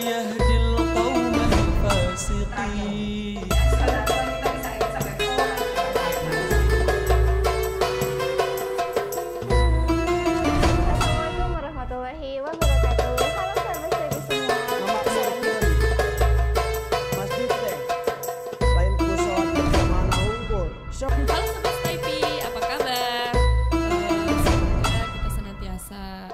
يهدي القوم الفاسقين. Assalamualaikum warahmatullahi wabarakatuh. Halo sahabat Staypi semua. Masjid teh lain ku sholat berjamaah unggul. Sok Halo Sobat Staypi, apa kabar? Semoga kita senantiasa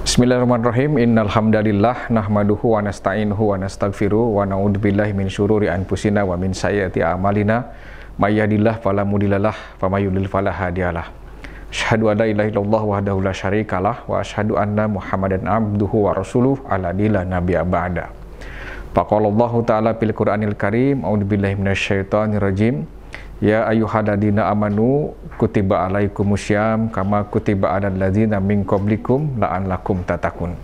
Bismillahirrahmanirrahim. Innal hamdalillah nahmaduhu wa nasta'inuhu wa nastaghfiruh wa na'udzubillahi min syururi anfusina wa min sayyiati a'malina. May yahdihillahu fala mudhillalah wa may yudhlil fala hadiyalah. Asyhadu an la ilaha illallah wahdahu la syarikalah wa asyhadu anna Muhammadan abduhu wa rasuluh alladzi la nabiyya ba'da. Faqalallahu ta'ala fil Qur'anil Karim, a'udzubillahi minasyaitonir rajim. Ya ayyuhalladzina amanu kutiba alaikumusyyam kama kutiba alal ladzina min qablikum la'allakum tattaqun.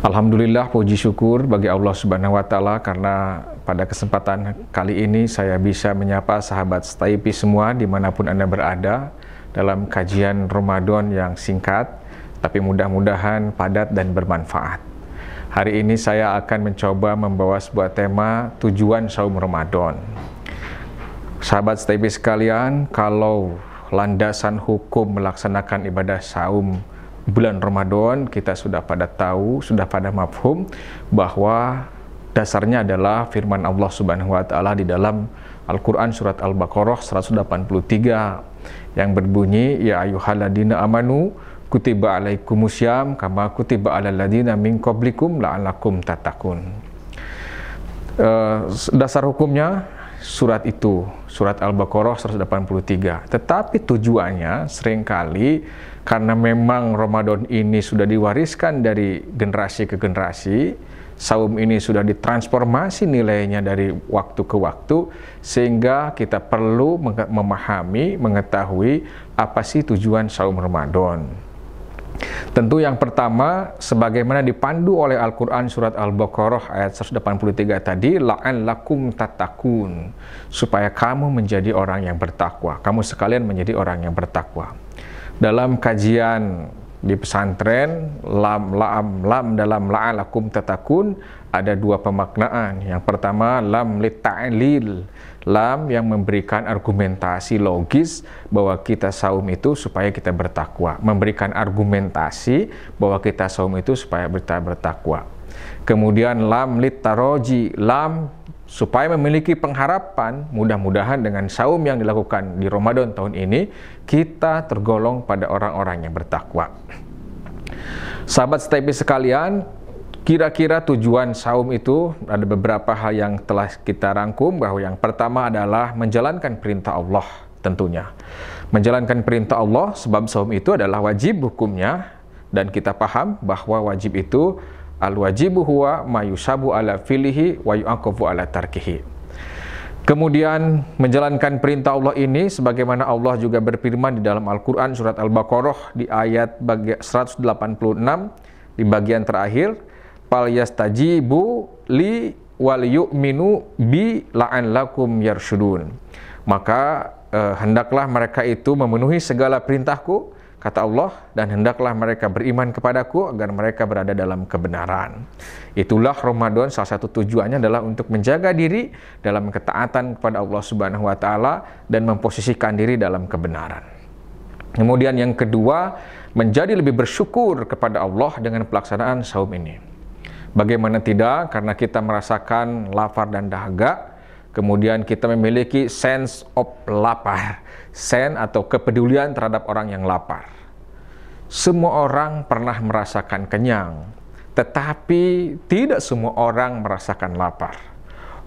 Alhamdulillah, puji syukur bagi Allah Subhanahu wa taala karena pada kesempatan kali ini saya bisa menyapa sahabat Staypi semua dimanapun Anda berada dalam kajian Ramadan yang singkat tapi mudah-mudahan padat dan bermanfaat. Hari ini saya akan mencoba membawa sebuah tema tujuan saum Ramadan. Sahabat Staypi sekalian, kalau landasan hukum melaksanakan ibadah saum bulan Ramadan kita sudah pada tahu, sudah pada mafhum bahwa dasarnya adalah firman Allah Subhanahu wa taala di dalam Al-Qur'an surat Al-Baqarah 183 yang berbunyi ya ayyuhalladzina amanu kutiba alaikumusyyam kama kutiba alal ladzina min qablikum la'allakum tattaqun. Dasar hukumnya surat itu, surat Al-Baqarah 183. Tetapi tujuannya seringkali karena memang Ramadan ini sudah diwariskan dari generasi ke generasi, saum ini sudah ditransformasi nilainya dari waktu ke waktu, sehingga kita perlu memahami, mengetahui apa sih tujuan saum Ramadan. Tentu yang pertama, sebagaimana dipandu oleh Al-Quran surat Al-Baqarah ayat 183 tadi, la'allakum tattaqun, supaya kamu menjadi orang yang bertakwa, kamu sekalian menjadi orang yang bertakwa. Dalam kajian di pesantren, lam dalam la'allakum tattaqun ada dua pemaknaan. Yang pertama, lam litta'lil, lam yang memberikan argumentasi logis bahwa kita saum itu supaya kita bertakwa, memberikan argumentasi bahwa kita saum itu supaya kita bertakwa. Kemudian lam littaroji, lam supaya memiliki pengharapan mudah-mudahan dengan saum yang dilakukan di Ramadan tahun ini kita tergolong pada orang-orang yang bertakwa. Sahabat Staypi sekalian, kira-kira tujuan saum itu ada beberapa hal yang telah kita rangkum, bahwa yang pertama adalah menjalankan perintah Allah tentunya. Menjalankan perintah Allah, sebab saum itu adalah wajib hukumnya, dan kita paham bahwa wajib itu al-wajibu huwa ma yusabu ala filihi wa yu'aqabu ala tarkihi. Kemudian menjalankan perintah Allah ini sebagaimana Allah juga berfirman di dalam Al-Qur'an surat Al-Baqarah di ayat 186 di bagian terakhir, fal yastajibu li wal yu'minu bi la'allakum yarsyudun. Maka hendaklah mereka itu memenuhi segala perintahku, kata Allah, dan hendaklah mereka beriman kepadaku agar mereka berada dalam kebenaran. Itulah Ramadan, salah satu tujuannya adalah untuk menjaga diri dalam ketaatan kepada Allah Subhanahu wa taala dan memposisikan diri dalam kebenaran. Kemudian yang kedua, menjadi lebih bersyukur kepada Allah dengan pelaksanaan saum ini. Bagaimana tidak, karena kita merasakan lapar dan dahaga, kemudian kita memiliki sense of lapar, sense atau kepedulian terhadap orang yang lapar. Semua orang pernah merasakan kenyang, tetapi tidak semua orang merasakan lapar.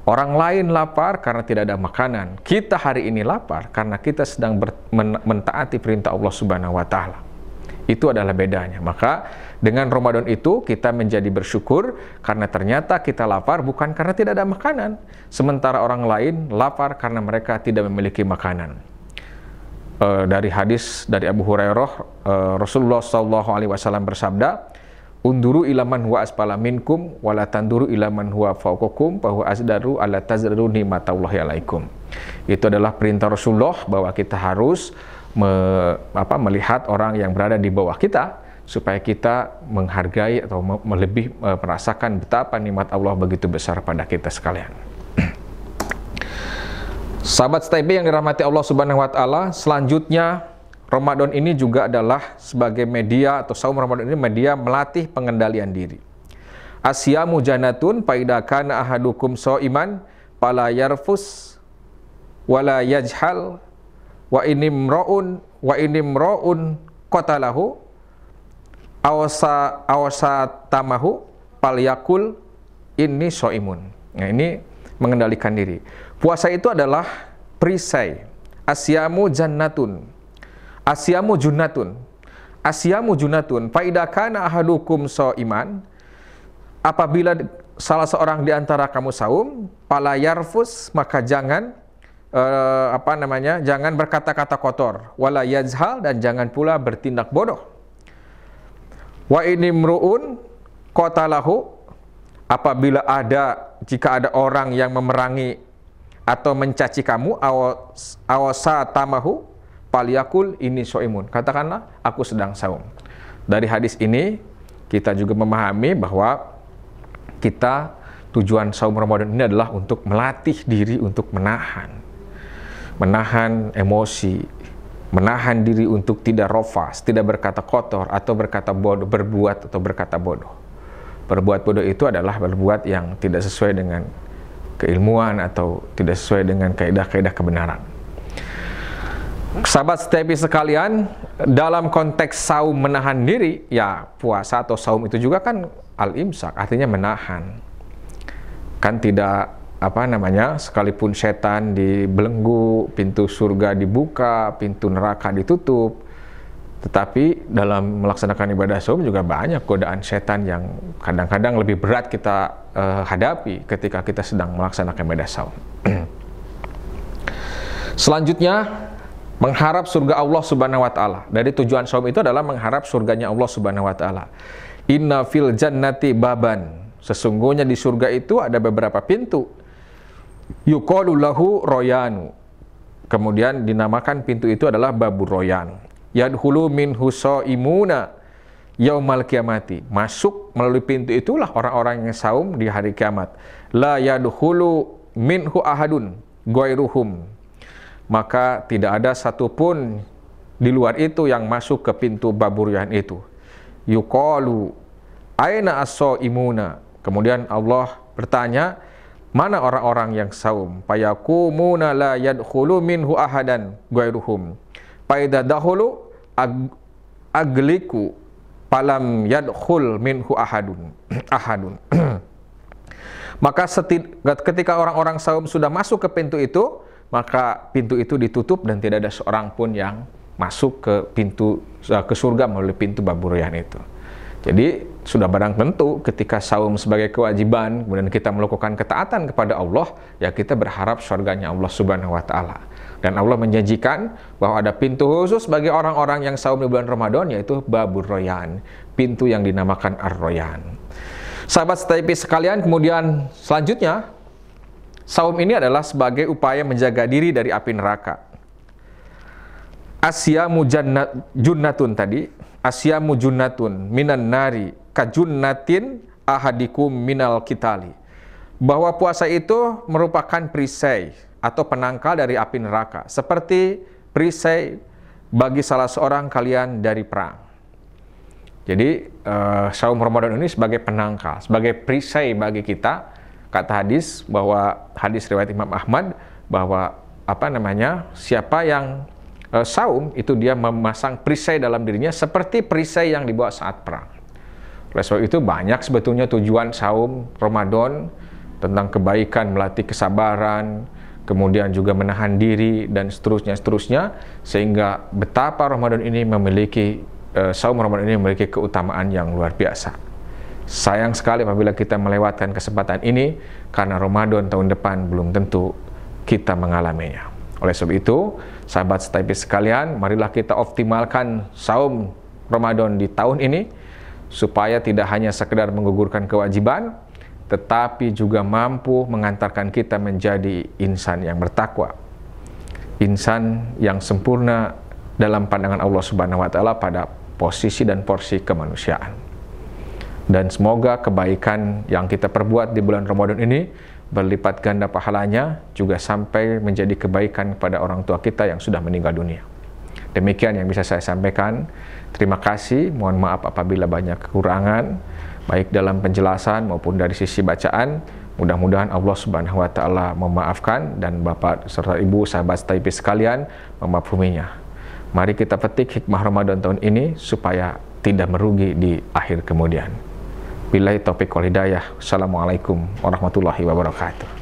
Orang lain lapar karena tidak ada makanan. Kita hari ini lapar karena kita sedang mentaati perintah Allah Subhanahu wa taala. Itu adalah bedanya. Maka dengan Ramadan itu kita menjadi bersyukur karena ternyata kita lapar bukan karena tidak ada makanan. Sementara orang lain lapar karena mereka tidak memiliki makanan. Dari hadis dari Abu Hurairah, Rasulullah SAW bersabda, unduru ilaman huwa asfala minkum wala tanduru ilaman huwa fawqakum bahwa azdaru ala tazdaru nikmatallahi alaikum. Itu adalah perintah Rasulullah bahwa kita harus melihat orang yang berada di bawah kita, supaya kita menghargai atau lebih merasakan betapa nikmat Allah begitu besar pada kita sekalian. Sahabat Stay Pay yang dirahmati Allah Subhanahu wa taala, selanjutnya Ramadan ini juga adalah sebagai media, atau saum Ramadan ini media melatih pengendalian diri. Asyamu jannatun faida kana ahadukum shaiman fala yarfus wala yajhal wa inimraun qatalahu awsa tamahu falyakul inni shaimun. Nah, ini mengendalikan diri. Puasa itu adalah perisai. Asyamu jannatun. Asyamu junnatun. Asyamu junnatun. Faida kana ahadukum shaiman, apabila salah seorang di antara kamu saum, fala yarfus, maka jangan jangan berkata-kata kotor, wala yazhal, dan jangan pula bertindak bodoh. Wa inimruun qatalahu, apabila jika ada orang yang memerangi atau mencaci kamu, awasa tamahu falyakul inni shaimun, katakanlah aku sedang saum. Dari hadis ini kita juga memahami bahwa tujuan saum Ramadan ini adalah untuk melatih diri untuk menahan emosi, menahan diri untuk tidak rofas, tidak berkata kotor atau berkata bodoh, berbuat atau berkata bodoh. Berbuat bodoh itu adalah berbuat yang tidak sesuai dengan keilmuan atau tidak sesuai dengan kaidah-kaidah kebenaran. Sahabat Stay Pay sekalian, dalam konteks saum menahan diri, ya puasa atau saum itu juga kan al-imsak, artinya menahan. Kan tidak sekalipun setan dibelenggu, pintu surga dibuka, pintu neraka ditutup, tetapi dalam melaksanakan ibadah saum juga banyak godaan setan yang kadang-kadang lebih berat kita hadapi ketika kita sedang melaksanakan ibadah saum. Selanjutnya, mengharap surga Allah Subhanahu wa taala. Dari tujuan saum itu adalah mengharap surganya Allah Subhanahu wa taala. Inna fil jannati baban. Sesungguhnya di surga itu ada beberapa pintu. Yuqalu lahu royanu. Kemudian dinamakan pintu itu adalah babur royan. Yadkhulu minhu shaimuna yaumal qiyamati. Masuk melalui pintu itulah orang-orang yang saum di hari kiamat. La yadkhulu minhu ahadun ghairuhum. Maka tidak ada satupun di luar itu yang masuk ke pintu baburian itu. Yuqalu aina as-shaimuna. Kemudian Allah bertanya, mana orang-orang yang saum? Fayakumuna la yadkhulu minhu ahadan ghairuhum. Faida dahulu agliku falam yadkhul minhu ahadun. Maka ketika orang-orang saum sudah masuk ke pintu itu, maka pintu itu ditutup dan tidak ada seorang pun yang masuk ke surga melalui pintu baburian itu. Jadi sudah barang tentu ketika saum sebagai kewajiban, kemudian kita melakukan ketaatan kepada Allah, ya kita berharap surganya Allah Subhanahu wa taala. Dan Allah menjanjikan bahwa ada pintu khusus bagi orang-orang yang saum di bulan Ramadan, yaitu babur royan, pintu yang dinamakan ar-royan. Sahabat Stay Pay sekalian, kemudian selanjutnya saum ini adalah sebagai upaya menjaga diri dari api neraka. Asyamu junnatun tadi, asyamu junnatun minan nari kajunnatin ahadikum minal kitali. Bahwa puasa itu merupakan perisai atau penangkal dari api neraka, seperti perisai bagi salah seorang kalian dari perang. Jadi saum Ramadan ini sebagai penangkal, sebagai perisai bagi kita. Kata hadis, bahwa hadis riwayat Imam Ahmad, bahwa siapa yang saum itu dia memasang perisai dalam dirinya seperti perisai yang dibawa saat perang. Oleh sebab itu banyak sebetulnya tujuan saum Ramadan, tentang kebaikan, melatih kesabaran, kemudian juga menahan diri dan seterusnya, sehingga betapa Ramadan ini saum Ramadan ini memiliki keutamaan yang luar biasa. Sayang sekali apabila kita melewatkan kesempatan ini, karena Ramadan tahun depan belum tentu kita mengalaminya. Oleh sebab itu, sahabat Stay Pay sekalian, marilah kita optimalkan saum Ramadan di tahun ini, supaya tidak hanya sekedar menggugurkan kewajiban, tetapi juga mampu mengantarkan kita menjadi insan yang bertakwa, insan yang sempurna dalam pandangan Allah Subhanahu wa taala pada posisi dan porsi kemanusiaan. Dan semoga kebaikan yang kita perbuat di bulan Ramadan ini berlipat ganda pahalanya, juga sampai menjadi kebaikan kepada orang tua kita yang sudah meninggal dunia. Demikian yang bisa saya sampaikan. Terima kasih, mohon maaf apabila banyak kekurangan, baik dalam penjelasan maupun dari sisi bacaan. Mudah-mudahan Allah Subhanahu wa taala memaafkan, dan Bapak serta Ibu sahabat Taipei sekalian memahaminya. Mari kita petik hikmah Ramadan tahun ini supaya tidak merugi di akhir kemudian. Billahi taufiq wal hidayah. Assalamualaikum warahmatullahi wabarakatuh.